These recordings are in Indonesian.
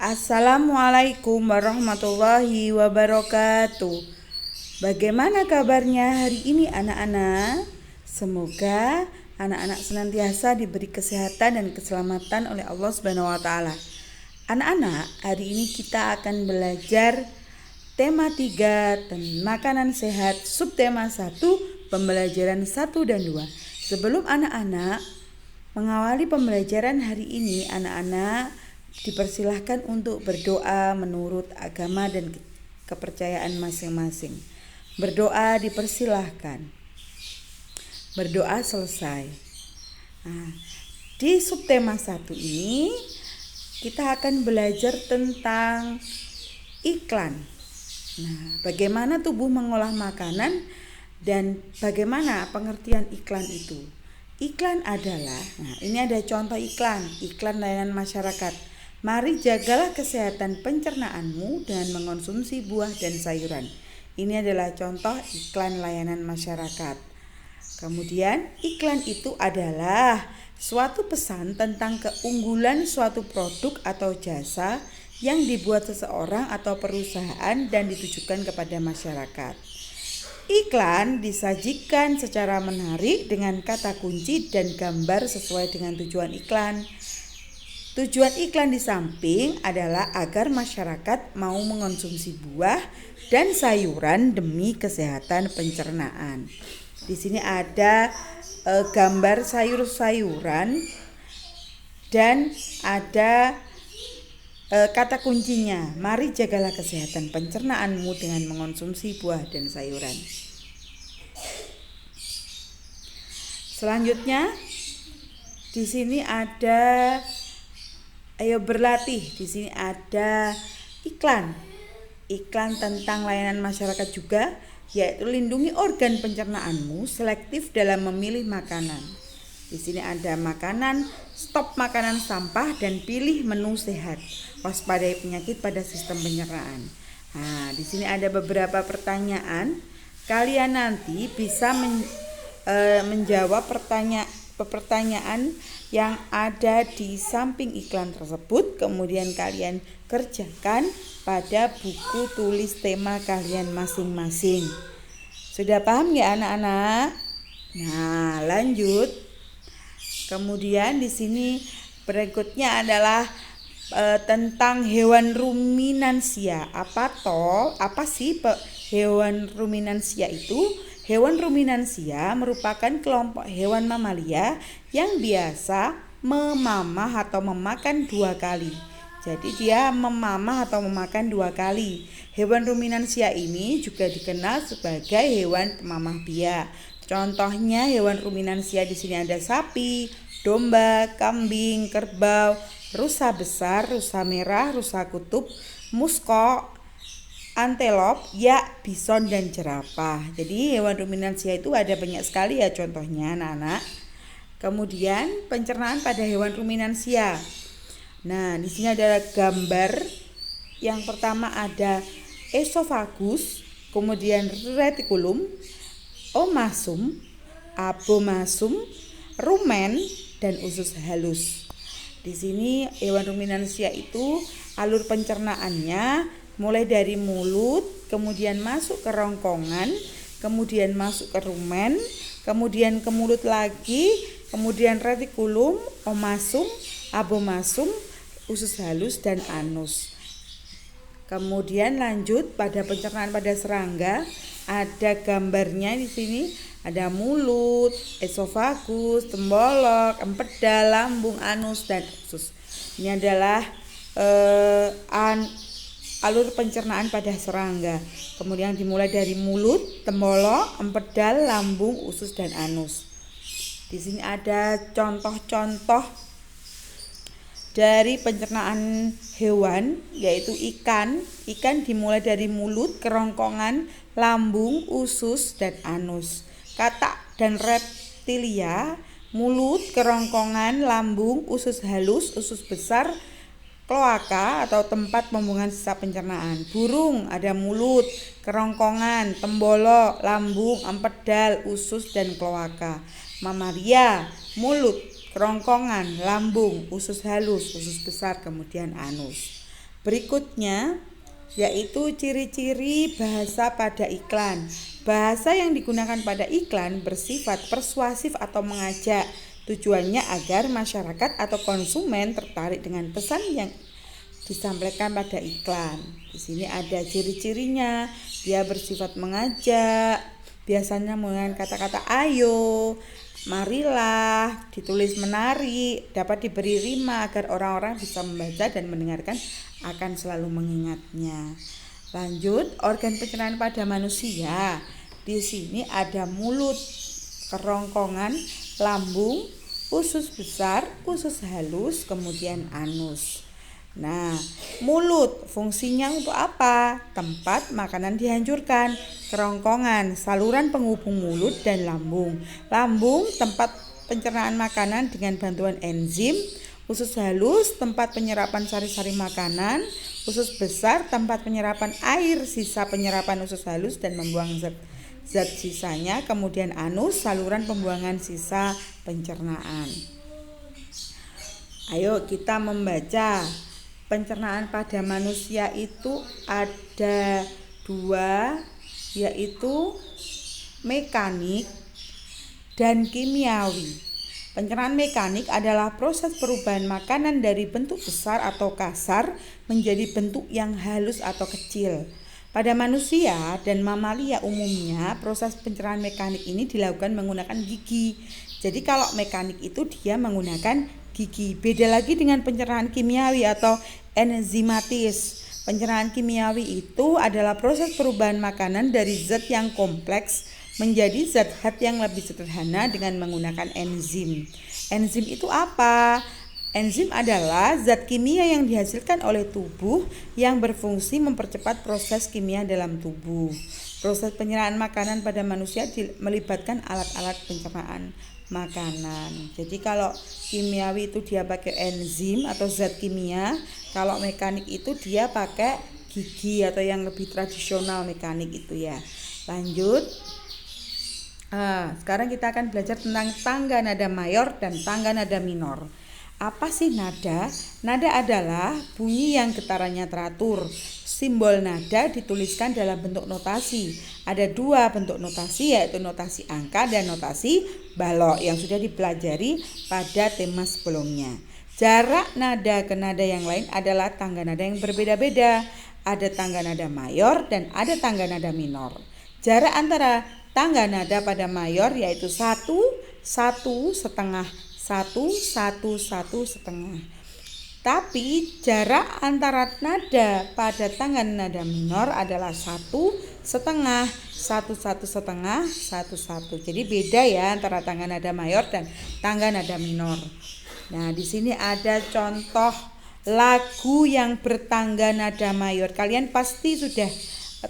Assalamualaikum warahmatullahi wabarakatuh. Bagaimana kabarnya hari ini anak-anak? Semoga anak-anak senantiasa diberi kesehatan dan keselamatan oleh Allah Subhanahu wa taala. Anak-anak, hari ini kita akan belajar tema 3 tentang makanan sehat, subtema 1, pembelajaran 1 dan 2. Sebelum anak-anak mengawali pembelajaran hari ini, anak-anak dipersilahkan untuk berdoa menurut agama dan kepercayaan masing-masing. Berdoa dipersilahkan. Berdoa selesai. Di subtema 1 ini kita akan belajar tentang iklan. Bagaimana tubuh mengolah makanan dan bagaimana pengertian iklan itu. Iklan adalah, ini ada contoh iklan layanan masyarakat. Mari jagalah kesehatan pencernaanmu dengan mengonsumsi buah dan sayuran. Ini adalah contoh iklan layanan masyarakat. Kemudian iklan itu adalah suatu pesan tentang keunggulan suatu produk atau jasa yang dibuat seseorang atau perusahaan dan ditujukan kepada masyarakat. Iklan disajikan secara menarik dengan kata kunci dan gambar sesuai dengan tujuan iklan. Tujuan iklan di samping adalah agar masyarakat mau mengonsumsi buah dan sayuran demi kesehatan pencernaan. Di sini ada gambar sayur-sayuran dan ada kata kuncinya. Mari jagalah kesehatan pencernaanmu dengan mengonsumsi buah dan sayuran. Selanjutnya di sini ada ayo berlatih. Di sini ada iklan tentang layanan masyarakat juga, yaitu lindungi organ pencernaanmu, selektif dalam memilih makanan. Di sini ada makanan, stop makanan sampah dan pilih menu sehat. Waspadai penyakit pada sistem pencernaan. Di sini ada beberapa pertanyaan. Kalian nanti bisa menjawab pertanyaan yang ada di samping iklan tersebut, kemudian kalian kerjakan pada buku tulis tema kalian masing-masing. Sudah paham ya anak-anak? Lanjut. Kemudian di sini berikutnya adalah tentang hewan ruminansia. Apa sih hewan ruminansia itu? Hewan ruminansia merupakan kelompok hewan mamalia yang biasa memamah atau memakan 2 kali. Jadi dia memamah atau memakan 2 kali. Hewan ruminansia ini juga dikenal sebagai hewan pemamah biak. Contohnya hewan ruminansia di sini ada sapi, domba, kambing, kerbau, rusa besar, rusa merah, rusa kutub, muskok, antelop, yak, bison, dan jerapah. Jadi hewan ruminansia itu ada banyak sekali ya contohnya anak-anak. Kemudian pencernaan pada hewan ruminansia. Di sini ada gambar. Yang pertama ada esofagus, kemudian retikulum, omasum, abomasum, rumen, dan usus halus. Di sini hewan ruminansia itu alur pencernaannya mulai dari mulut, kemudian masuk ke rongkongan, kemudian masuk ke rumen, kemudian ke mulut lagi, kemudian retikulum, omasum, abomasum, usus halus, dan anus. Kemudian lanjut pada pencernaan pada serangga, ada gambarnya di sini, ada mulut, esofagus, tembolok, empedal, lambung, anus, dan usus. Ini adalah alur pencernaan pada serangga. Kemudian dimulai dari mulut, tembolok, empedal, lambung, usus, dan anus. Di sini ada contoh-contoh dari pencernaan hewan, yaitu ikan. Ikan dimulai dari mulut, kerongkongan, lambung, usus, dan anus. Katak dan reptilia, mulut, kerongkongan, lambung, usus halus, usus besar, kloaka atau tempat pembuangan sisa pencernaan. Burung ada mulut, kerongkongan, tembolok, lambung, empedal, usus, dan kloaka. Mamalia, mulut, kerongkongan, lambung, usus halus, usus besar, kemudian anus. Berikutnya yaitu ciri-ciri bahasa pada iklan. Bahasa yang digunakan pada iklan bersifat persuasif atau mengajak. Tujuannya agar masyarakat atau konsumen tertarik dengan pesan yang disampaikan pada iklan. Di sini ada ciri-cirinya. Dia bersifat mengajak, biasanya menggunakan kata-kata ayo, marilah, ditulis menarik, dapat diberi rima agar orang-orang bisa membaca dan mendengarkan akan selalu mengingatnya. Lanjut, organ pencernaan pada manusia. Di sini ada mulut, kerongkongan, lambung, usus besar, usus halus, kemudian anus. Nah, mulut fungsinya untuk apa? Tempat makanan dihancurkan. Kerongkongan, saluran penghubung mulut dan lambung. Lambung, tempat pencernaan makanan dengan bantuan enzim. Usus halus, tempat penyerapan sari-sari makanan. Usus besar, tempat penyerapan air, sisa penyerapan usus halus dan membuang zat sisanya. Kemudian anus, saluran pembuangan sisa pencernaan. Ayo kita membaca. Pencernaan pada manusia itu ada 2, yaitu mekanik dan kimiawi. Pencernaan mekanik adalah proses perubahan makanan dari bentuk besar atau kasar menjadi bentuk yang halus atau kecil. Pada manusia dan mamalia umumnya, proses pencernaan mekanik ini dilakukan menggunakan gigi. Jadi kalau mekanik itu dia menggunakan gigi. Beda lagi dengan pencernaan kimiawi atau enzimatis. Pencernaan kimiawi itu adalah proses perubahan makanan dari zat yang kompleks menjadi zat-zat yang lebih sederhana dengan menggunakan enzim. Enzim itu apa? Enzim adalah zat kimia yang dihasilkan oleh tubuh yang berfungsi mempercepat proses kimia dalam tubuh. Proses penyerahan makanan pada manusia melibatkan alat-alat pencernaan makanan. Jadi kalau kimiawi itu dia pakai enzim atau zat kimia, kalau mekanik itu dia pakai gigi atau yang lebih tradisional mekanik itu ya. Lanjut. Sekarang kita akan belajar tentang tangga nada mayor dan tangga nada minor. Apa sih nada? Nada adalah bunyi yang getarannya teratur. Simbol nada dituliskan dalam bentuk notasi. Ada 2 bentuk notasi, yaitu notasi angka dan notasi balok yang sudah dipelajari pada tema sebelumnya. Jarak nada ke nada yang lain adalah tangga nada yang berbeda-beda. Ada tangga nada mayor dan ada tangga nada minor. Jarak antara tangga nada pada mayor yaitu 1, 1 setengah, 1, 1, 1 setengah. Tapi jarak antara nada pada tangga nada minor adalah 1 setengah, 1 setengah, 1 1. Jadi beda ya antara tangga nada mayor dan tangga nada minor. Nah, di sini ada contoh lagu yang bertangga nada mayor. Kalian pasti sudah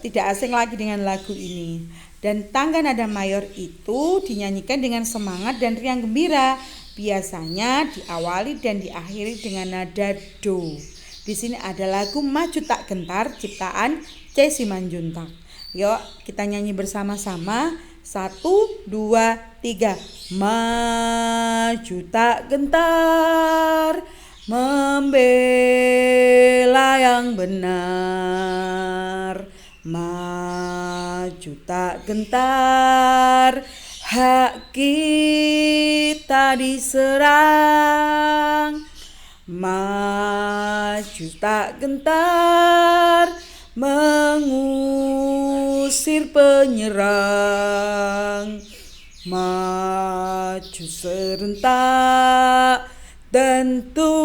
tidak asing lagi dengan lagu ini. Dan tangga nada mayor itu dinyanyikan dengan semangat dan riang gembira. Biasanya diawali dan diakhiri dengan nada do. Di sini ada lagu Maju Tak Gentar ciptaan C. Simanjuntak. Yuk kita nyanyi bersama-sama. 1, 2, 3. Maju tak gentar, membela yang benar. Maju tak gentar, hak kita diserang. Maju tak gentar, mengusir penyerang. Maju serentak, tentu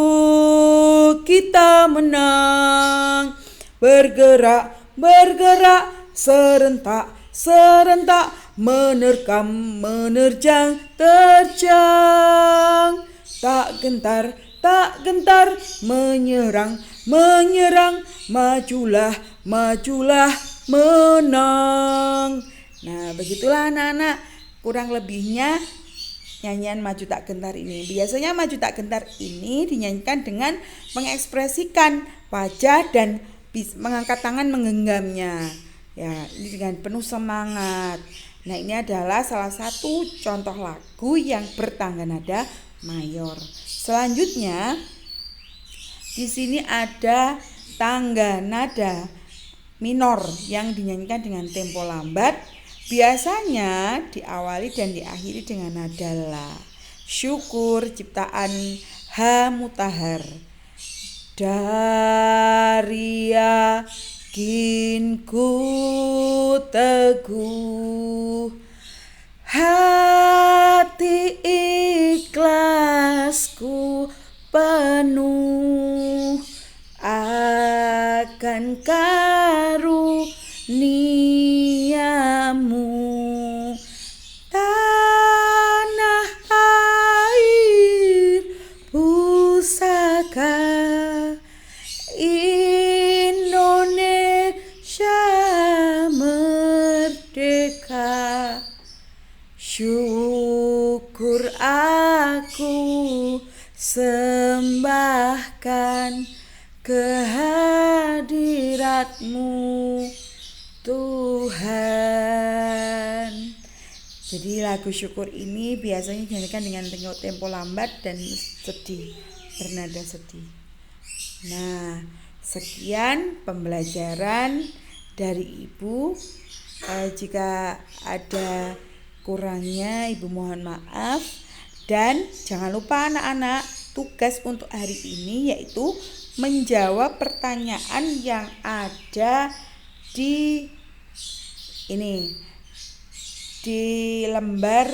kita menang. Bergerak, bergerak, serentak, serentak, menerkam, menerjang, terjang. Tak gentar, tak gentar, menyerang, menyerang, majulah, majulah, menang. Nah, begitulah anak-anak kurang lebihnya nyanyian Maju Tak Gentar ini. Biasanya Maju Tak Gentar ini dinyanyikan dengan mengekspresikan wajah dan mengangkat tangan menggenggamnya. Ya, ini dengan penuh semangat. Nah, ini adalah salah satu contoh lagu yang bertangga nada mayor. Selanjutnya di sini ada tangga nada minor yang dinyanyikan dengan tempo lambat biasanya diawali dan diakhiri dengan nada la. Syukur ciptaan Ha Mutahar. Dari yakinku teguh, hati ikhlasku penuh akan karuniamu. Tanah air pusaka Indonesia merdeka, syukur aku sembahkan kehadiratmu Tuhan. Jadi lagu syukur ini biasanya dinyanyikan dengan tempo lambat dan sedih, bernada sedih. Nah, sekian pembelajaran dari Ibu. Jika ada kurangnya Ibu mohon maaf. Dan jangan lupa anak-anak, tugas untuk hari ini yaitu menjawab pertanyaan yang ada di lembar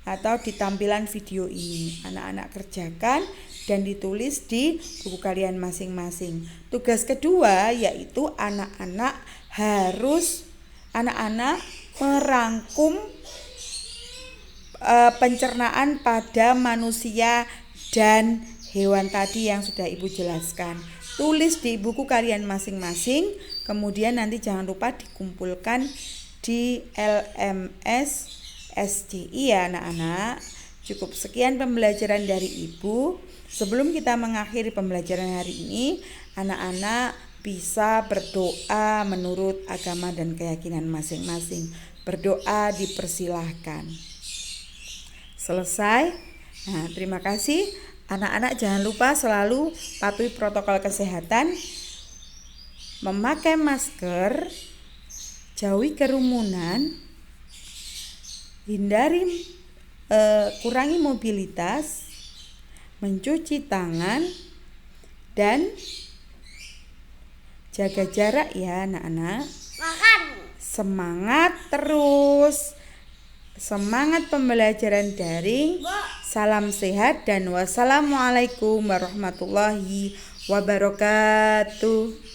atau di tampilan video ini. Anak-anak kerjakan dan ditulis di buku kalian masing-masing. Tugas kedua yaitu anak-anak merangkum pencernaan pada manusia dan hewan tadi yang sudah Ibu jelaskan. Tulis di buku kalian masing-masing, kemudian nanti jangan lupa dikumpulkan di LMS SDI ya anak-anak. Cukup sekian pembelajaran dari Ibu. Sebelum kita mengakhiri pembelajaran hari ini, anak-anak bisa berdoa menurut agama dan keyakinan masing-masing. Berdoa dipersilahkan. Selesai. Nah, terima kasih. Anak-anak jangan lupa selalu patuhi protokol kesehatan, memakai masker, jauhi kerumunan, kurangi mobilitas, mencuci tangan, dan jaga jarak ya anak-anak. Semangat terus. Semangat pembelajaran daring. Salam sehat dan wassalamualaikum warahmatullahi wabarakatuh.